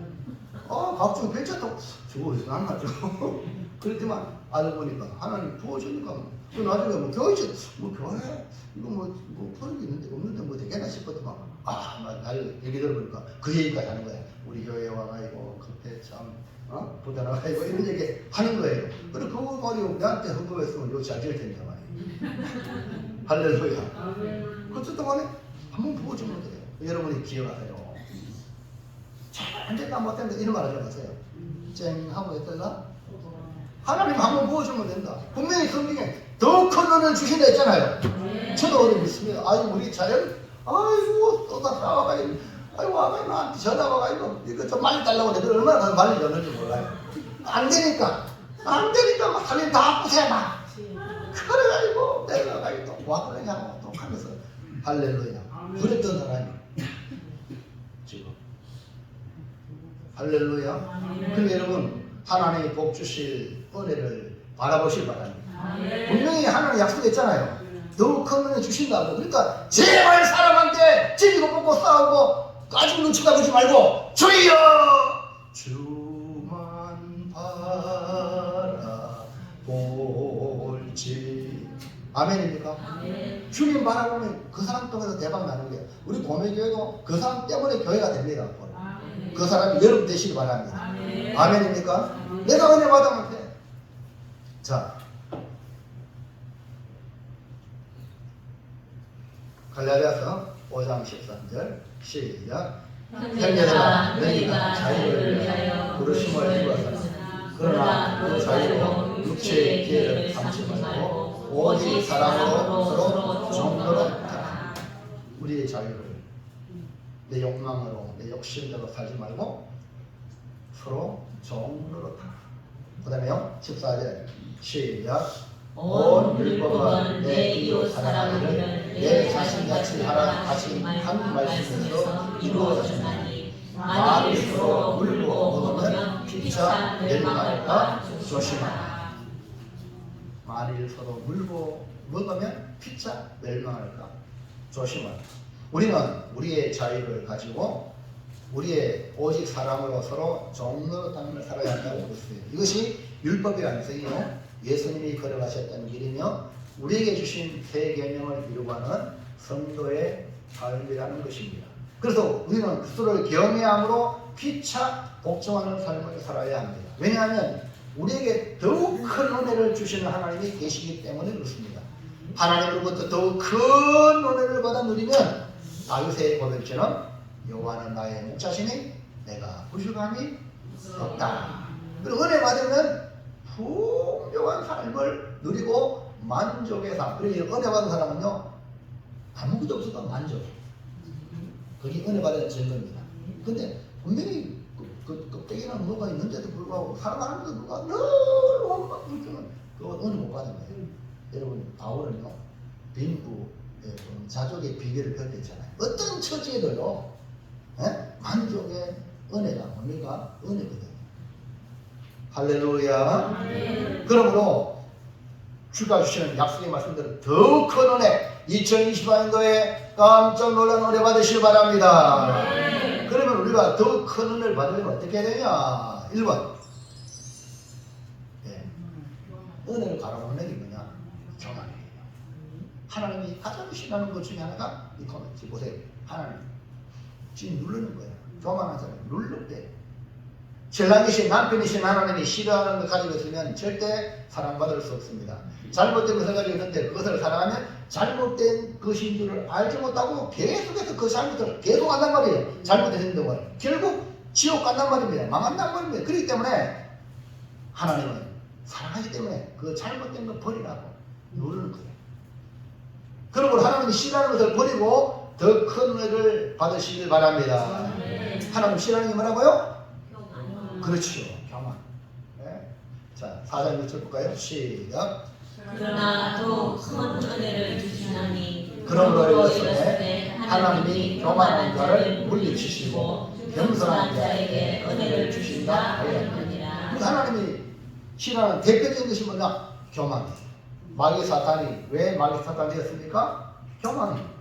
갑자기 벤처 타고 저거 어디서 만나죠? 그랬지만 알고 보니까 하나님 부어주니까 그 나중에 뭐 교회 이거 뭐 그런 게 없는데 뭐 되겠나 싶었더만 날 얘기 들어보니까 그 얘기까지 하는 거야. 우리 교회 와가지고 그때 참 부자라가지고 이런 얘기 하는 거예요. 그래 그 말이 내한테 헌금했으면 요 잘 될 텐데 말이에요. 할렐루야. 그때 동안에 한번 부어주면 돼요. 여러분이 기억하세요. 잘 됐다 못했는데 이런 말 하지 마세요. 쨍 하고 했다가 하나님 한번 부어주면 된다. 분명히 성경에 더 큰 은혜를 주신다 했잖아요. 저도 어디 믿습니다. 우리 자연 또다 싸워가지고 아가 나한테 전화 와가지고 이거 좀 많이 달라고 내가 얼마나 더 많이 줬는지 몰라요. 안 되니까 막 살림 다 부숴 막 그래가지고 내려가지고 또 와그러냐고 또 하면서 할렐루야. 그랬던 사람이 지금 할렐루야. 그럼 여러분 하나님이 복 주실 은혜를 바라보실 바랍니다. 분명히 하나님 약속했잖아요. 더욱 큰 은혜 주신다고. 그러니까 제발 사람한테 찔리고 뽑고 싸우고 아직 눈치 가보지 말고 주여 주만 바라볼지. 아멘입니까? 아멘. 주님 바라보면 그 사람 통해서 대박 나는 거예요. 우리 고매교회도 그 사람 때문에 교회가 됩니다. 아멘. 그 사람이 여러분 되시기 바랍니다. 아멘. 아멘입니까? 아멘. 내가 은혜 받으면 돼. 자, 갈라디아서 5장 13절 시작. 형제들아 너희가 자유를 위하여 부르심을 입었으나 그러나 그 자유로 육체의 기회를 삼지 말고 오직 사랑으로 서로 정도로 따라. 우리의 자유를 내 욕망으로 내 욕심대로 살지 말고 서로 정도로 따라. 그 다음에요 14절 시작. 온 율법은 내 이웃 사랑하기를 내 자신같이 하라 하신 한 말씀에서 이루어졌나니 만일 서로 물고 먹으면 피차 멸망할까 조심하라. 만일 서로 물고 먹으면 피차 멸망할까 조심하라. 우리는 우리의 자유를 가지고 우리의 오직 사랑으로 서로 종로로 땅을 살아야 한다고 그랬어요. 이것이 율법이 아니세요. 예수님이 걸어가셨던 길이며 우리에게 주신 새 계명을 이루고하는 성도의 삶이라는 것입니다. 그래서 우리는 그리스도를 경외함으로 피차 복종하는 삶을 살아야 합니다. 왜냐하면 우리에게 더욱 큰 은혜를 주시는 하나님이 계시기 때문에 그렇습니다. 하나님으로부터 더욱 큰 은혜를 받아 누리면 다윗의 고백처럼 여호와는 나의 목자시니 내가 부족함이 없다. 그리고 은혜 받으면 풍요한 삶을 누리고 만족의 삶. 그리고 은혜 받은 사람은요 아무것도 없어도 만족. 그게 은혜 받은 증거입니다. 근데 분명히 그 껍데기는 뭐가 있는데도 불구하고 살아가는데도 불구하고 늘 원망 불평은 그건 은혜 못 받은 거예요. 여러분 바울은요 빈부 자족의 비결을 펼쳤잖아요. 어떤 처지에도요 만족의 은혜가 뭡니까? 은혜거든요. 할렐루야. 아멘. 그러므로 주가 주시는 약속의 말씀대로 더 큰 은혜 2024년도에 깜짝 놀란 은혜 받으시기 바랍니다. 아멘. 그러면 우리가 더 큰 은혜를 받으려면 어떻게 해야 되냐? 1번 은혜를 갈아먹는 게 뭐냐? 교만이에요. 하나님이 가장 싫어하는 것 중에 하나가 이 코멘트 보세요. 하나님 지금 누르는 거예요. 교만한 사람 누르대. 신랑이신 남편이신 하나님이 싫어하는 걸 가지고 있으면 절대 사랑받을 수 없습니다. 잘못된 것을 가지고 있는데 그것을 사랑하면 잘못된 것인 줄을 알지 못하고 계속해서 그 잘못을 계속 한단 말이에요. 잘못된 행동을. 결국 지옥 간단 말입니다. 망한단 말입니다. 그렇기 때문에 하나님은 사랑하기 때문에 그 잘못된 걸 버리라고 누르는 거예요. 그러므로 하나님이 싫어하는 것을 버리고 더 큰 은혜를 받으시길 바랍니다. 하나님 싫어하는 게 뭐라고요? 그렇죠. 교만. 네? 자, 4장 6절 볼까요? 시작. 그러나 더 큰 은혜를 주시나니 그러므로 이르시되 하나님이 교만한 자를 물리치시고 겸손한 자에게 은혜를 주신다 하였느니라. 하나님이 싫어하는 대표적인 것이 뭐냐? 교만이에요. 마귀 사탄이 왜 마귀 사탄이 되었습니까? 교만이에요.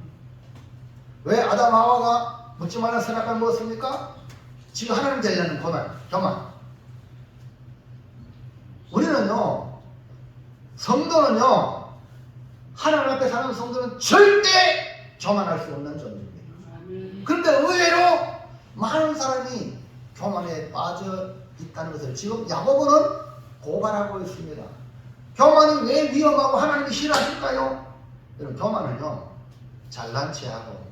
왜 아담 하와가 묻지 말라 선악과를 먹었습니까? 지금 하나님 되려는 교만. 우리는요, 성도는요, 하나님 앞에 사는 성도는 절대 교만할 수 없는 존재입니다. 그런데 의외로 많은 사람이 교만에 빠져 있다는 것을 지금 야고보는 고발하고 있습니다. 교만이 왜 위험하고 하나님이 싫어하실까요? 여러분, 교만은요, 잘난 체하고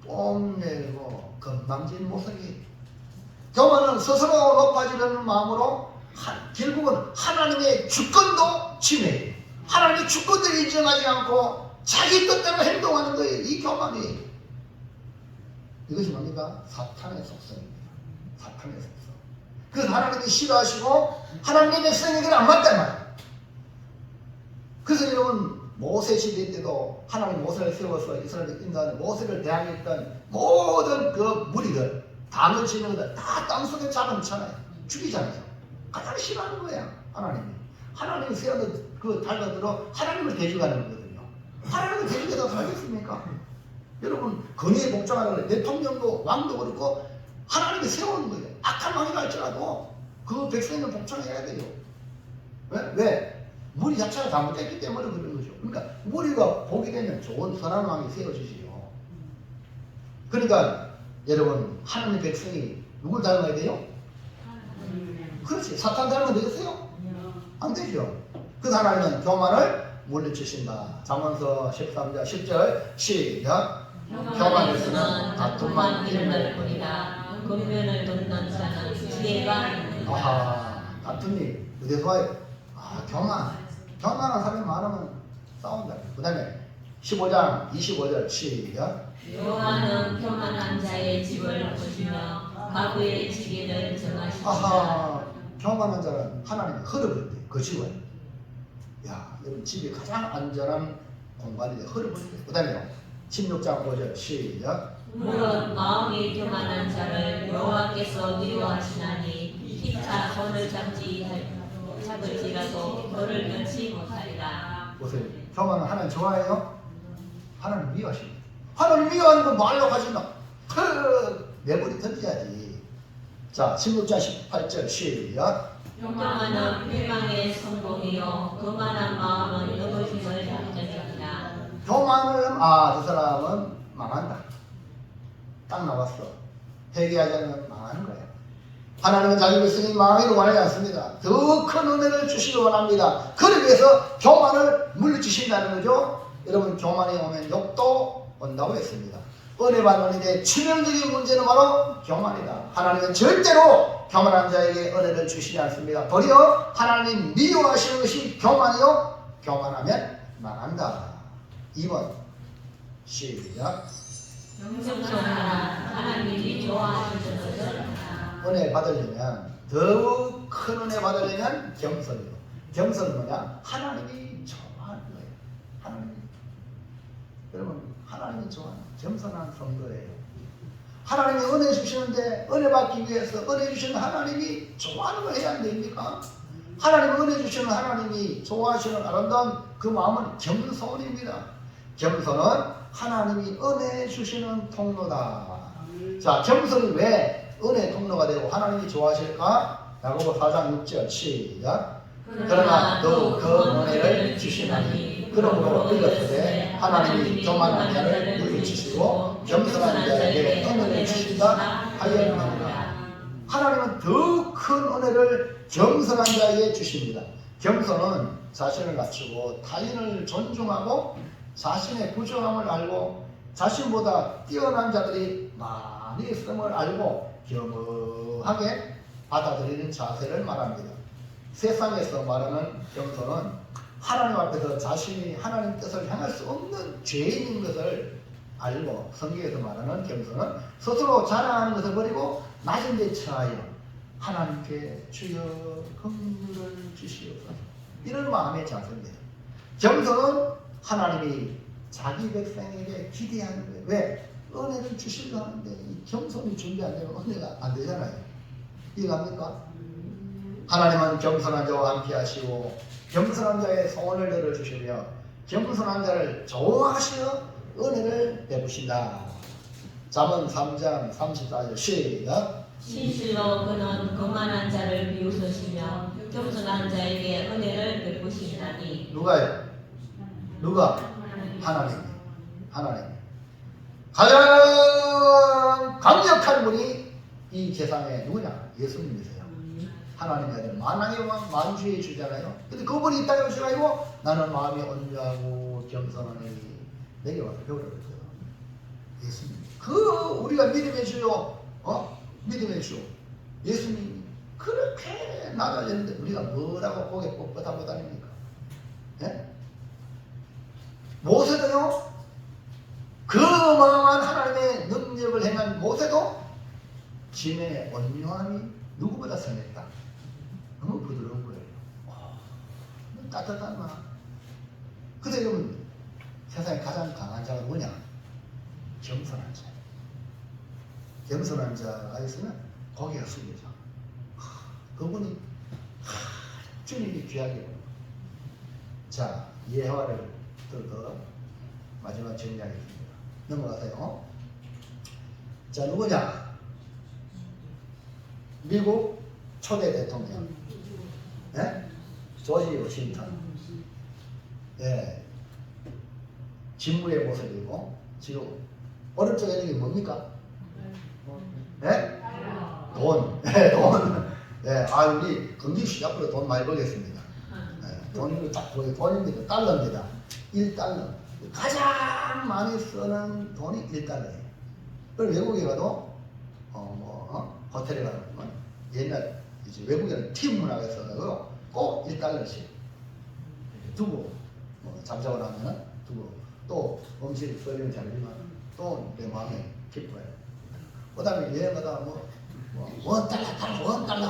뽐내고 건방진 모습이, 교만은 스스로 높아지려는 마음으로 결국은 하나님의 주권도 침해해요. 하나님의 주권을 인정하지 않고 자기 뜻대로 행동하는 거예요. 이 교만이. 이것이 뭡니까? 사탄의 속성입니다. 사탄의 속성. 그래서 하나님이 싫어하시고 하나님의 백성에게는 안 맞단 말이에요. 그래서 여러분, 모세 시대 때도 하나님 모세를 세워서 이스라엘을 인도하는 모세를 대항했던 모든 그 무리들, 담을 지는 것들 다 땅속에 잡아놓잖아요. 죽이잖아요. 가장 싫어하는 거야, 하나님이. 하나님이 세워놓은 그 달가들로 하나님을 대적하는 거거든요. 하나님을 대적해서 살겠습니까? 여러분, 권위에 복종하는 거예요. 대통령도 왕도 그렇고 하나님이 세우는 거예요. 악한 왕이 갈지라도 그 백성을 복종해야 돼요. 왜? 무리 자체가 잘못됐기 때문에 그런 거죠. 그러니까 무리가 복이 되면 좋은 선한 왕이 세워지지요. 그러니까 여러분, 하나님의 백성이 누굴 닮아야 돼요? 그렇지. 사탄 닮으면 되겠어요? 안 되죠. 그 하나님은 교만을 물리치신다. 잠언서 13장 10절 시작. 교만에서는 다툼만 일어날 뿐이다. 권면을 돕는 자는 지혜가 있느니라. 아하, 다툼이 어디서 와요? 아, 교만한 사람이 많으면 싸운다. 그 다음에 15장 25절 시작. 여호와는 교만한 자의 집을 보시며 가부의 지기를 정하시니라. 아하, 교만한 자는 하나님이 헐어버린대. 그 집을. 야, 여러분, 집이 가장 안전한 공간인데 헐어버린대. 그 다음에 16장 5절 시작. 무릇 마음이 교만한 자를 여호와께서 미워하시나니 기타 손을 잡을지라도 너를 면치 못하리라. 보세요. 교만은 하나님 좋아해요? 하나님 미워하십니다. 하나님 미워하는 거 말로 하신다. 내버리 던져야지. 자, 16장 18절 시작. 교만은 패망의 성공이요 교만한 마음은 여호심을 약점이니라. 교만은 저 사람은 망한다. 딱 나왔어. 회개하지 않으면 망하는 거예요. 하나님은 자기 백성이 망하기를 원하지 않습니다. 더 큰 은혜를 주시기 원합니다. 그러기 위해서 교만을 물리치신다는 거죠. 여러분, 교만이 오면 욕도 온다고 했습니다. 은혜 받는 데 치명적인 문제는 바로 교만이다. 하나님은 절대로 교만한 자에게 은혜를 주시지 않습니다. 도리어 하나님 미워하시는 것이 교만이요, 교만하면 망한다. 2번 시작. 겸손하라. 하나님이 좋아하시는 것을 은혜 받으려면, 더욱 큰 은혜 받으려면 겸손이요. 겸손은 뭐냐? 하나님이 좋아하는 거예요. 하나님이. 여러분, 하나님이 좋아하는 겸손한 성도예요. 하나님이 은혜 주시는데 은혜 받기 위해서 은혜 주시는 하나님이 좋아하는 걸 해야 안 됩니까? 하나님 은혜 주시는 하나님이 좋아하시는 아름다운 그 마음은 겸손입니다. 겸손은 하나님이 은혜 주시는 통로다. 자, 겸손이 왜 은혜 통로가 되고 하나님이 좋아하실까? 야고보 4장 6절 시작. 그러나 더욱 그 은혜를 주시나니 그러므로 읽었으되 하나님이 교만한 자를 물리치시고 겸손한 자에게 은혜를 주신다 하였느니라. 하나님은 더 큰 은혜를 겸손한 자에게 주십니다. 겸손은 자신을 낮추고 타인을 존중하고 자신의 부족함을 알고 자신보다 뛰어난 자들이 많이 있음을 알고 겸허하게 받아들이는 자세를 말합니다. 세상에서 말하는 겸손은 하나님 앞에서 자신이 하나님 뜻을 향할 수 없는 죄인인 것을 알고, 성경에서 말하는 겸손은 스스로 자랑하는 것을 버리고 낮은 데 처하여 하나님께 주여 긍휼을 주시옵소서, 이런 마음의 자세입니다. 겸손은 하나님이 자기 백성에게 기대하는 거예요. 왜? 은혜를 주시려 하는데 이 겸손이 준비 안 되면 은혜가 안 되잖아요. 이해갑니까? 하나님은 겸손한 자와 함께 하시고 겸손한 자의 소원을 들어주시며 겸손한 자를 좋아하시어 은혜를 베푸신다. 잠언 3장 34절 시작. 진실로 그는 거만한 자를 비웃으시며 겸손한 자에게 은혜를 베푸시나니. 누가요? 누가? 하나님. 하나님. 가장 강력한 분이 이 세상에 누구냐? 예수님이세요. 하나님의 아들 만왕의 왕 만주의 주잖아요. 근데 그분이 이 땅에 오셔가지고 나는 마음이 온유하고 겸손하니 내게 와서 배우라 그랬어요. 예수님. 그 우리가 믿음의 주요, 믿음의 주 예수님이 그렇게 나가셨는데 우리가 뭐라고 고개 뻣뻣하고 다닙니까? 예? 모세도요, 그 어마어마한 하나님의 능력을 행한 모세도 지면의 온유함이 누구보다 선했다. 너무 부드러운 거예요. 따뜻한 마음. 근데 여러분, 세상에 가장 강한 자가 뭐냐? 겸손한 자. 겸손한 자가 있으면 고개가 숙여져. 그분이 주님이 귀하게 봅니다. 자, 예화를 더 마지막 정리하겠습니다. 넘어가세요. 자, 누구냐? 미국 초대 대통령. 예? 조지 워싱턴. 예. 진무의 모습이고, 지금 오른쪽에 있는 게 뭡니까? 예? 돈. 예, 돈. 예, 우리 건기씨 앞으로 돈 많이 벌겠습니다. 예, 돈이 딱 보여요. 돈입니다. 달러입니다. 1달러. 가장 많이 쓰는 돈이 1달러예요. 그럼 외국에 가도, 호텔에 가면 옛날 이제 외국에는 팁 문화가 있어서 꼭 1달러씩 두고, 잠자고 나면은 두고, 또 음식 서리는 잘지만 또 내 마음에 기뻐요. 그 다음에 여행 가다가 원달러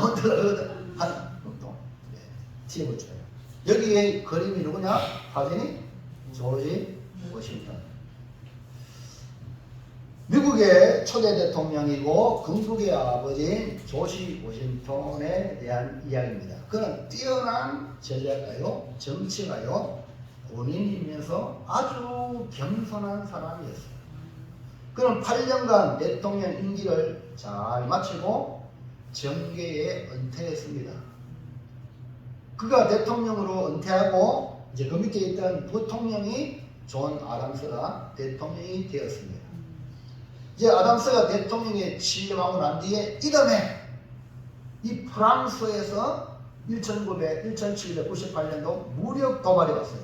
하는 또 팁을 줘요. 여기에 그림이 누구냐? 사진이 조지 워싱턴. 미국의 초대 대통령이고 건국의 아버지인 조지 워싱턴에 대한 이야기입니다. 그는 뛰어난 전략가요, 정치가요, 군인이면서 아주 겸손한 사람이었어요. 그는 8년간 대통령 임기를 잘 마치고 정계에 은퇴했습니다. 그가 대통령으로 은퇴하고 이제 그 밑에 있던 부통령이 존 아담스가 대통령이 되었습니다. 이제 아담스가 대통령에 취임하고 난 뒤에 이듬해 이 프랑스에서 1798년도 무력 도발이 왔어요.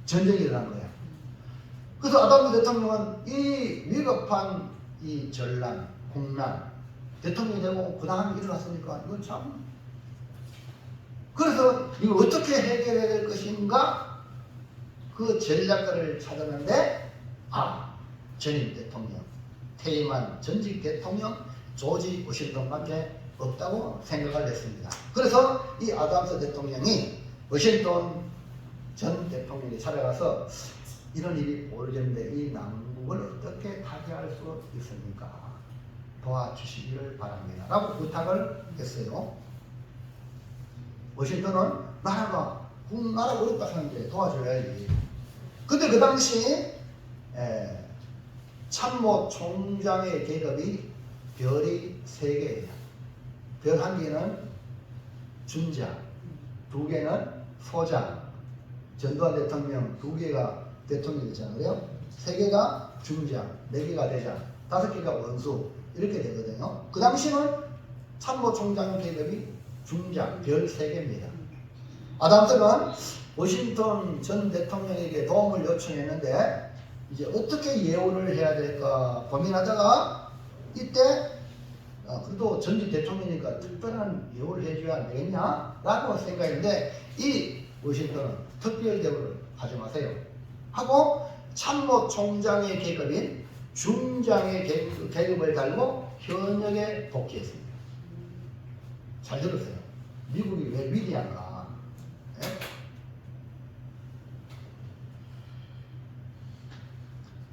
전쟁이 일어난 거예요. 그래서 아담스 대통령은 이 위급한 이 전란, 국난, 대통령이 되고 그 다음에 일어났으니까 이건 참. 그래서 이걸 어떻게 해결해야 될 것인가 그 전략가를 찾았는데 전임 대통령, 퇴임한 전직 대통령 조지 워싱턴밖에 없다고 생각을 했습니다. 그래서 이 아담스 대통령이 워싱턴 전 대통령이 찾아가서 이런 일이 벌어졌는데 이 난국을 어떻게 타개할 수 있습니까? 도와주시기를 바랍니다. 라고 부탁을 했어요. 워싱턴은 나라가 어렵다 하는데 도와줘야지. 근데 그 당시 참모 총장의 계급이 별이 3개예요. 별 1개는 중장, 2개는 소장, 전두환 대통령 2개가 대통령이 되잖아요. 3개가 중장, 4개가 대장, 5개가 원수 이렇게 되거든요. 그 당시는 참모 총장 계급이 중장, 별 3개입니다. 아담스는 워싱턴 전 대통령에게 도움을 요청했는데 이제 어떻게 예우를 해야 될까 고민하다가 이때 그래도 전직 대통령이니까 특별한 예우를 해줘야 안 되겠냐? 라고 생각했는데 이 워싱턴은 특별 대우를 하지 마세요 하고 참모 총장의 계급인 중장의 계급을 달고 현역에 복귀했습니다. 잘 들으세요. 미국이 왜 위대한가? 네?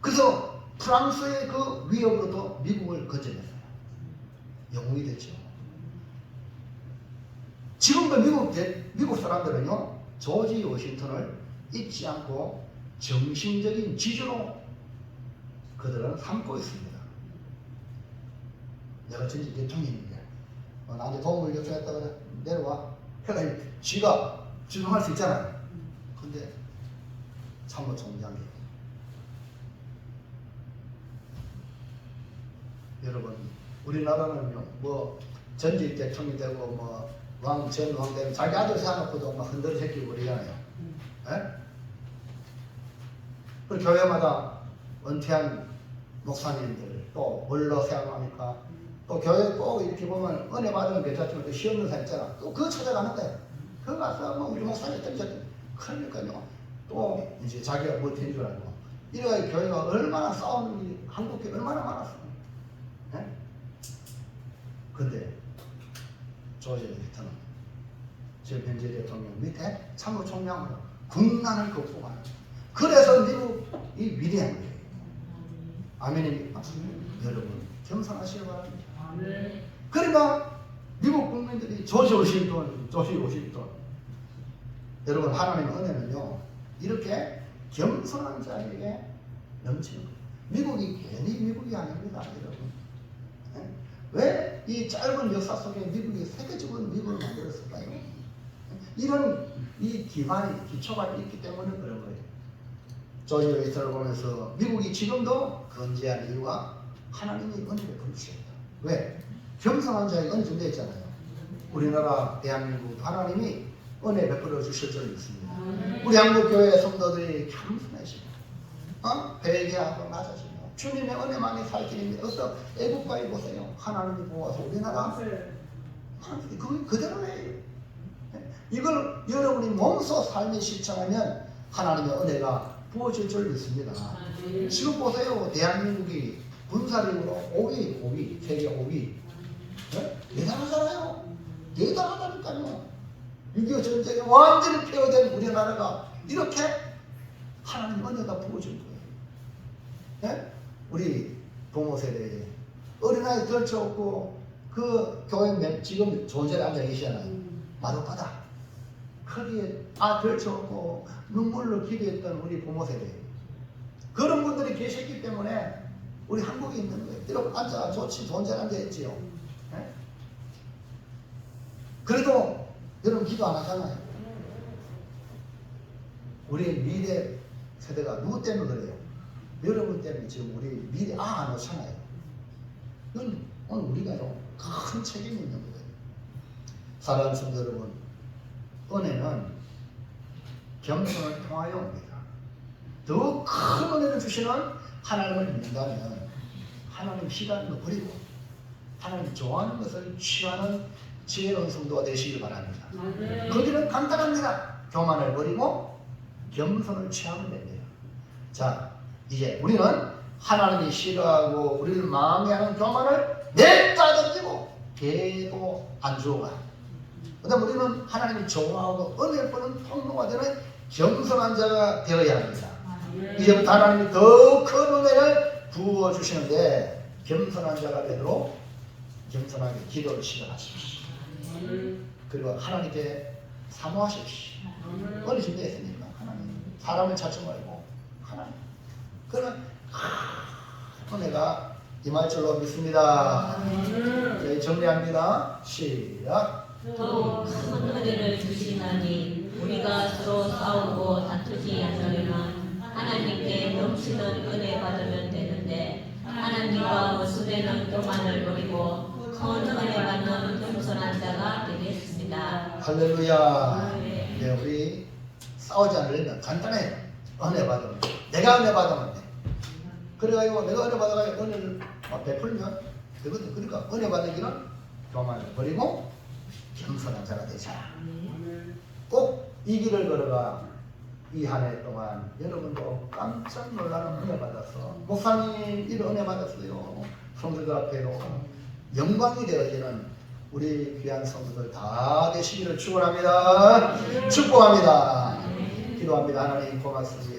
그래서 프랑스의 그 위협으로도 미국을 거쳐냈어요. 영웅이 됐죠. 지금도 미국 사람들은요, 조지 워싱턴을 잊지 않고 정신적인 지주로 그들은 삼고 있습니다. 내가 전직 대통령인데 나한테 도움을 요청했다 그래 내려와. 그러니까 지가 주장할 수 있잖아요. 근데 참모총장이 여러분 우리나라는요 뭐 전직 대통령이 되고 뭐 전 왕 되고 자기 아들 세워놓고도 막 흔들어 새끼고 그러잖아요. 예? 그 교회마다 은퇴한 목사님들 또 뭘로 세워놓으니까 또 교회 꼭 이렇게 보면 은혜 받으면 괜찮지만 또 시험는 사 있잖아. 또 그거 찾아가는 거야. 그거 가서 뭐 우리 목사님 때문에 그러니까요. 또 이제 자기가 뭐 된 줄 알고 이래가 교회가 얼마나 싸우는 일이 한국 교회 얼마나 많았어. 예? 근데 조지 힐튼은 제 현재 대통령 밑에 참모총장으로 국난을 극복하는 그래서 미국이 위대한 거예요. 아멘입니까? 여러분 겸손하시기 바랍니다. 그러니까 미국 국민들이 조지 워싱턴 여러분 하나님의 은혜는요 이렇게 겸손한 자에게 넘치는 거예요. 미국이 괜히 미국이 아닙니다. 여러분 왜 이 짧은 역사 속에 미국이 세계적으로 미국을 만들었을까요? 이런 이 기초가 있기 때문에 그런 거예요. 조지 웨이터를 보면서 미국이 지금도 건재한 이유가 하나님이 은혜를 베푸셨다. 왜? 겸손한 자에게 은혜 준다 했잖아요. 우리나라 대한민국 하나님이 은혜 베풀어 주실 줄 믿습니다. 우리 한국교회 성도들이 겸손하시고 회개하고 낮아지고 주님의 은혜만이 살 길입니다. 어서 애국가에 보세요. 하나님이 보아서 우리나라 그게 그대로예요. 이걸 여러분이 몸소 삶에 실천하면 하나님의 은혜가 부어질 줄 믿습니다. 지금 보세요. 대한민국이 군사력으로 5위 세계 5위 대단하잖아요. 대단하다니까요. 6.25 전쟁에 완전히 폐허된 우리나라가 이렇게 하나님 은혜가 부어진 거예요. 네? 우리 부모 세대에 어린아이 걸쳐없고 그 교회 지금 좋은 자리에 앉아 계시잖아요. 마룻바닥 거기에 걸쳐없고 눈물로 기도했던 우리 부모 세대 그런 분들이 계셨기 때문에 우리 한국에 있는 거예요. 이렇게 앉아 좋지 좋은 자리에 앉아 있지요. 네? 그래도 여러분 기도 안 하잖아요. 우리 미래 세대가 누구 때문에 그래요? 여러분 때문에 지금 우리 미래 안 오잖아요. 이건 오늘 우리가 좀 큰 책임이 있는 거예요. 사랑하는 성도 여러분, 은혜는 겸손을 통하여 옵니다. 더 큰 은혜를 주시는 하나님을 믿는다면 하나님 시간을 버리고 하나님 좋아하는 것을 취하는 지혜로운 성도가 되시길 바랍니다. 그 길은 간단합니다. 교만을 버리고 겸손을 취하면 됩니다. 자, 이제 우리는 하나님이 싫어하고 우리를 망해하는 교만을 냅다 던지고 개도 안 주어가. 그 다음 우리는 하나님이 좋아하고 은혜를 보는 통로가 되는 겸손한 자가 되어야 합니다. 이제부터 하나님이 더 큰 은혜를 부어주시는데 겸손한 자가 되도록 겸손하게 기도를 시작하십시오. 그리고 하나님께 사모하십시오. 은혜 준다 했으니까 하나님 사람을 찾지 말고 하나님 그러면 은혜가 임할 줄로 믿습니다. 네, 정리합니다. 시작. 또 큰 은혜를 주시나니 우리가 서로 싸우고 다투지 않으려면 하나님께 넘치는 은혜 받으면 되는데 하나님과 원수되는 교만을 버리고 큰 은혜 받는 겸손한 자가 되겠습니다. 할렐루야. 네, 우리 싸우지 않으려면 간단해요. 은혜 받으면 내가 은혜 받으면 돼. 그래가지고 내가 은혜 받아가지고 은혜를 베풀면 되거든. 그러니까 은혜 받는 길은 교만을 버리고 겸손한 자가 되자. 꼭 이 길을 걸어가 이 한 해 동안 여러분도 깜짝 놀라는 은혜 받았어. 목사님 이런 은혜 받았어요. 성도들 앞에로 영광이 되어지는 우리 귀한 성도들 다 되시기를 축원합니다. 축복합니다. 기도합니다. 하나님 고맙습니다.